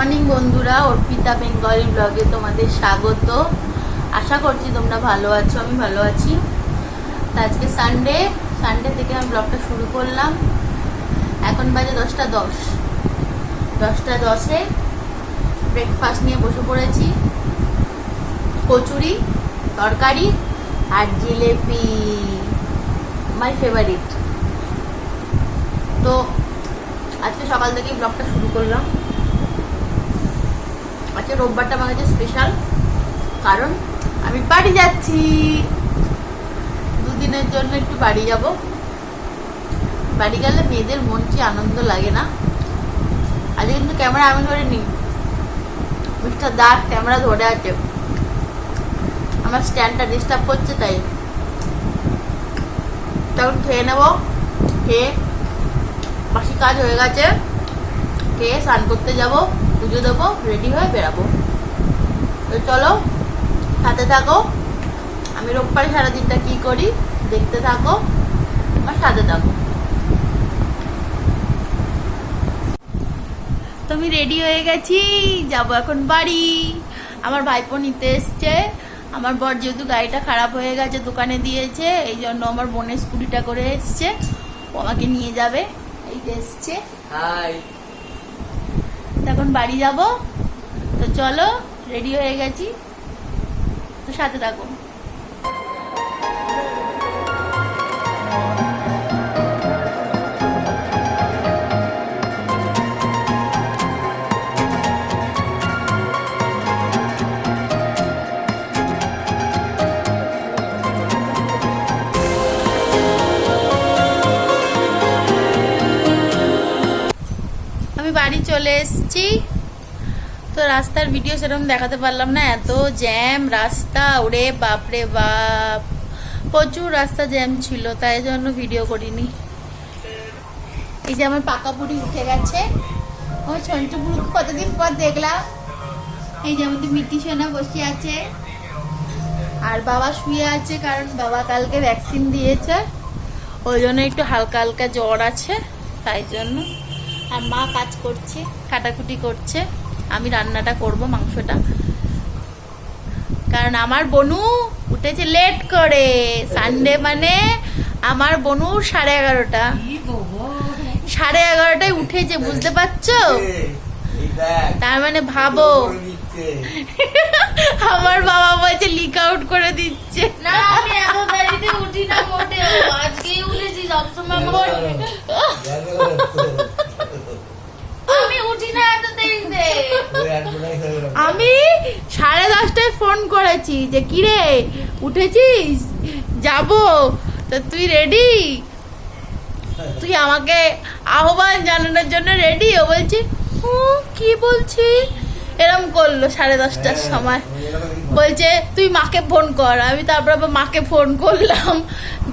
Morning বন্ধুরা, Arpita Bengali ব্লগে তোমাদের স্বাগত। আশা করছি তোমরা ভালো আছো, আমি ভালো আছি। আজকে সানডে থেকে আমি ব্লগটা শুরু করলাম। এখন বাজে 10:10। 10:10-এ ব্রেকফাস্ট নিয়ে বসে পড়েছি। কচুরি, তরকারি আর জিলেপি, মাই ফেভারিট। তো আজকে সকাল থেকেই ব্লগটা শুরু করলাম। আজকে রোববারটা আমার কাছে স্পেশাল, কারণ আমি বাড়ি যাচ্ছি। দুদিনের জন্য একটু বাড়ি যাব। বাড়ি গেলে মেয়েদের মন কি আনন্দ লাগে না। আজকে কিন্তু ক্যামেরা আমি ধরিনি, মিস্টার দাস ক্যামেরা ধরে আছে। আমার স্ট্যান্ডটা ডিস্টার্ব করছে, তাই তখন খেয়ে নেবো। খেয়ে বাকি কাজ হয়ে গেছে, খেয়ে স্নান করতে যাবো, পুজো দেবো, রেডি হয়ে বেরাবো। তো চলো সাথে থাকো। আমি রোববারে সারাদিনটা কি করি দেখতে থাকো, আর সাথে থাকো। তো আমি রেডি হয়ে গেছি, যাবো এখন বাড়ি। আমার ভাইপো নিতে এসছে। আমার বর যেহেতু গাড়িটা খারাপ হয়ে গেছে, দোকানে দিয়েছে, এই জন্য আমার বোনের স্কুটিটা করে এসছে। ও আমাকে নিয়ে যাবে, এইটা এসছে। এখন বাড়ি যাব। তো চলো, রেডি হয়ে গেছি, তো সাথে থাকো। আমি বাড়ি চলে এসেছি। তো রাস্তার ভিডিও সেরকম দেখাতে পারলাম না, এত জ্যাম রাস্তা, ওরে বাপরে বাপ, প্রচুর রাস্তা জ্যাম ছিল, তাই জন্য ভিডিও করিনি। এই যে আমার পাকা বুড়ি উঠে গেছে, আমার ছোট বুড়িকে কতদিন পর দেখলাম। এই যে আমাদের মিটি সোনা বসে আছে, আর বাবা শুয়ে আছে, কারণ বাবা কালকে ভ্যাকসিন দিয়েছে, ওই জন্য একটু হালকা হালকা জ্বর আছে, তাই জন্য। আর মা কাজ করছে, কাটাকুটি করছে, আমি রান্নাটা করব, মাংসটা। কারণ আমার বনু উঠেছে লেট করে, সানডে মানে আমার বনু 11:30। 11:30টায় উঠেছে, বুঝতে পারছো? তার মানে ভাবো, আমার বাবা বলছে লিক আউট করে দিচ্ছে। না, আমি এত দেরিতে উঠি না মোটেও, আজকেই উঠেছি। সবসময় আমি উঠি না এত দেরিতে। আমি 10:30টায় ফোন করেছি যে কিরে উঠেছিস, যাবো, তো তুই রেডি? তুই আমাকে আহ্বান জানানোর জন্য রেডি? ও বলছি কি বলছি, এরম করলো 10:30টার সময়। বলছে তুই মাকে ফোন কর। আমি তারপর আবার মাকে ফোন করলাম,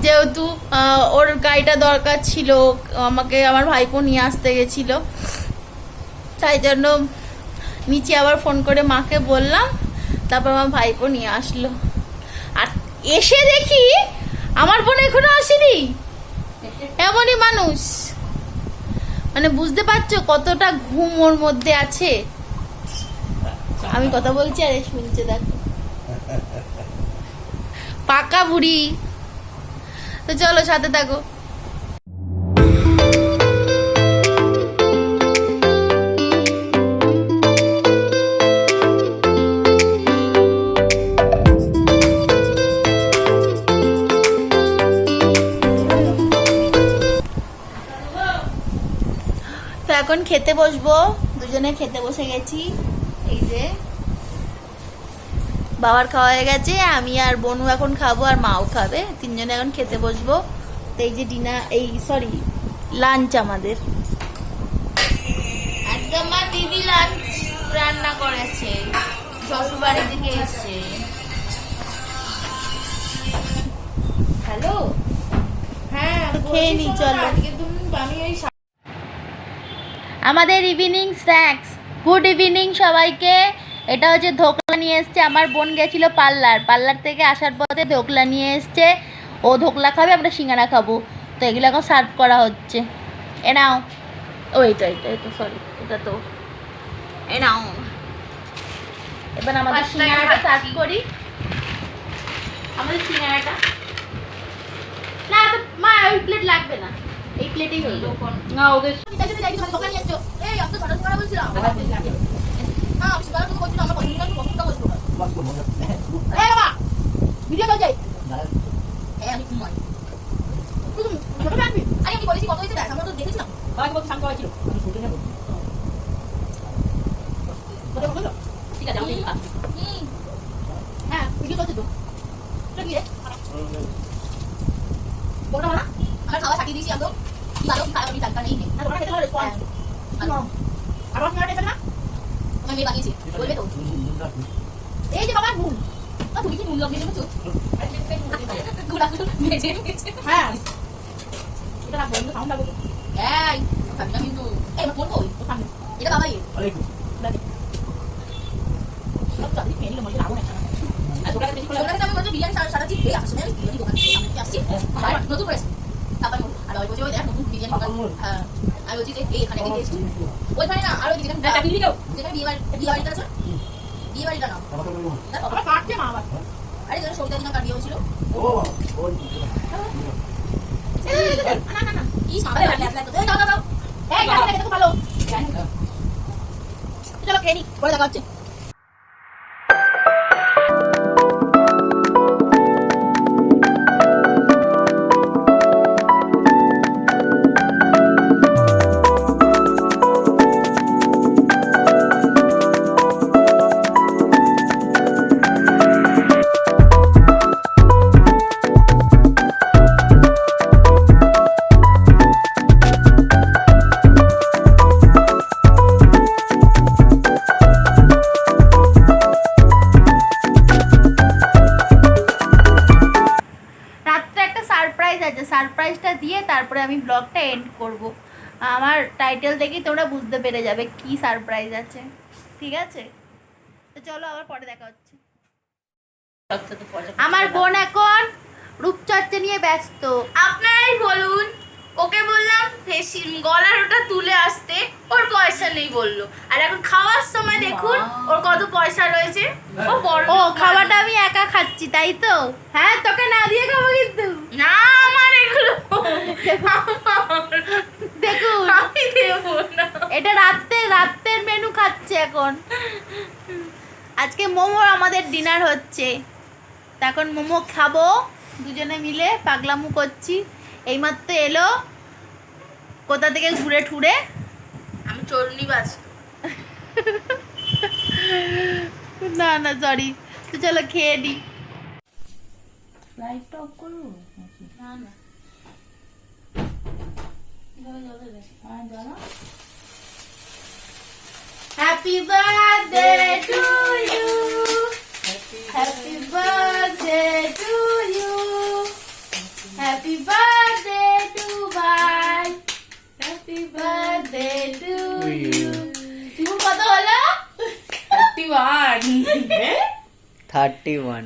যেহেতু ওর গাড়িটা দরকার ছিল, আমাকে আমার ভাইপো নিয়ে আসতে গেছিল, তাই জন্য নিচে আবার ফোন করে মাকে বললাম। তারপর আমার ভাইপো নিয়ে আসলো। আর এসে দেখি আমার বোন এখনো আসেনি। এমনই মানুষ, মানে বুঝতে পারছো কতটা ঘুম ওর মধ্যে আছে। আমি কথা বলছি আর শুনছে, দেখো পাকা বুড়ি। তো চলো সাথে থাকো। তো এখন খেতে বসবো, দুজনে খেতে বসে গেছি। এই যে বাবার খাওয়া হয়ে গেছে, আমি আর বনু এখন খাবো, আর মাও খাবে, তিনজনে এখন খেতে বসবো। তো এই যে লাঞ্চ আমাদের। আজকে আমার দিদি লাঞ্চ রান্না করেছে, শ্বশুর বাড়ি থেকে এসছে। হ্যালো, হ্যাঁ খেয়ে নি, চলো। আজকে তুমি আমি ওই আমাদের ইভিনিং স্ন্যাক্স। গুড ইভিনিং সবাইকে। এটা হচ্ছে ধোকলা নিয়ে এসছে, আমার বোন গেছিল পার্লার থেকে আসার পথে ধোকলা নিয়ে এসছে। ও ধোকলা খাবে, আমরা সিঙ্গারা খাবো। তো এগুলো এখন সার্ভ করা হচ্ছে। এ নাও। ও এইটা সরি, এটা তো এই নাও। এবার আমাদের 5 টাকা সিঙ্গারাটা সার্ভ খাচ্ছি। করি। আমাদের সিঙ্গারাটা না তো মা ওই প্লেট লাগবে না, এই প্লেটেই হয়ে যাবে। না ওদের দোকানে যাচ্ছ এই আমি তো ছোট ছোট বলছিলাম না আমি সিঙ্গারা তুমি বলছিলাম আমার পছন্দ না পছন্দ বলছো এই বাবা ভিডিও চলছে এই আমি ঘুমাই তুমি ছোট রাখবি আরে আমি বলেছি কত হয়েছে দেখ আমরা তো দেখেছিলাম বাকি বলতে শান্ত হয়েছিল আমি শুনতে নেব ঠিক আছে আমি হ্যাঁ ভিডিও চলছে তো এটা কি রে বড় না আমার খাওয়া ছাড়িয়ে দিয়েছি একদম কি ভালো কি খারাপ আমি জানতা নেই না তোমরা খেতে পারো রেসপন্স আর আমার সিঙ্গারা না আমি মেয়ে বানিয়েছি বলবে তো এই যে বাবা নুন তুমি কি নুন লাগিয়ে দেবো গুড়া গুড়ো মেজে মেজে হ্যাঁ এটা না বন্ধ সাউন্ড লাগবে। এই খাবি না কিন্তু এই আমার ফোন কই সামনে এটা বাবা এই আলাইকুম সব চাকরি খেয়ে নিলে মনে রাখবো না। আর দোকানে বেশি খোলা দোকানে আমি বলছি বিরিয়ানি সারা দিন খেয়ে আসছে আমি বিরিয়ানি দোকানে আমি কি আসছি আর নতুন করেছি তারপর আর ওই বলছি ওই দেখ নতুন বিরিয়ানি দোকান হ্যাঁ আমি বলছি যে এই এখানে এই টেস্ট ওইখানে না আর ওই যেখানে চাকরি নিয়ে যাও যেখানে বিয়ে বাড়িটা আছে বিয়ে বাড়িটা না আমাকে বলবো দেখো আবার কাটছে মা আবার। আরে যেখানে সবিতা দিনা কার বিয়ে হয়েছিল ও ওই না না না কি সামনে লাগলে এই দাও দাও দাও এই কাটছে এটা খুব ভালো। চলো খেয়ে নি পরে দেখা হচ্ছে রাত্রে একটা সারপ্রাইজ আছে, সারপ্রাইজটা দিয়ে তারপরে আমি ব্লগটা এন্ড করব। আমার টাইটেল দেখেই তোমরা বুঝতে পেরে যাবে কি সারপ্রাইজ আছে, ঠিক আছে? তো চলো আবার পরে দেখা হচ্ছে। আমার বোন এখন রূপচর্চা নিয়ে ব্যস্ত। আপনারাই বলুন ওকে বললাম গলার ওটা তুলে আসতে ওর পয়সা নেই বললো আর এখন খাওয়ার সময় দেখুন ওর কত পয়সা রয়েছে ও বড় ও খাওয়াটা আমি একা খাচ্ছি তাই তো? হ্যাঁ তোকে না দিয়ে খাবো কিন্তু। না আমার এগুলো দেখুন আমি দেবো না এটা রাতের মেনু খাচ্ছে এখন। আজকে মোমোর আমাদের ডিনার হচ্ছে, তা এখন মোমো খাবো দুজনে মিলে, পাগলামু করছি। এইমাত্র এলো কোথা থেকে ঘুরে ঠুরে। আমি চর্নি বাস না না সরি, তো চলো খেয়ে নি। লাইটটা অফ করো না না হ্যাঁ জানো happy birthday to you, happy birthday to you, happy birthday to ভাই, হ্যাপি বার্থডে টু ইউ। তুমি কত হলো? 31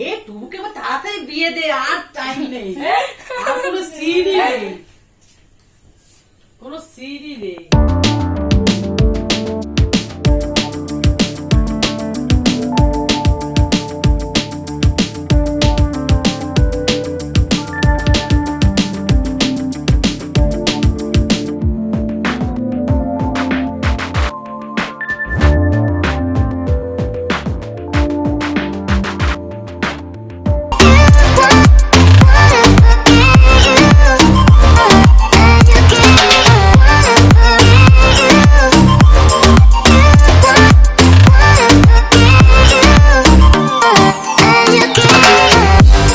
এ টুকে বা তাড়াতাড়ি বিয়ে দে আর টাইম নেই আর কোনো সিরি নেই কোনো সিরি নেই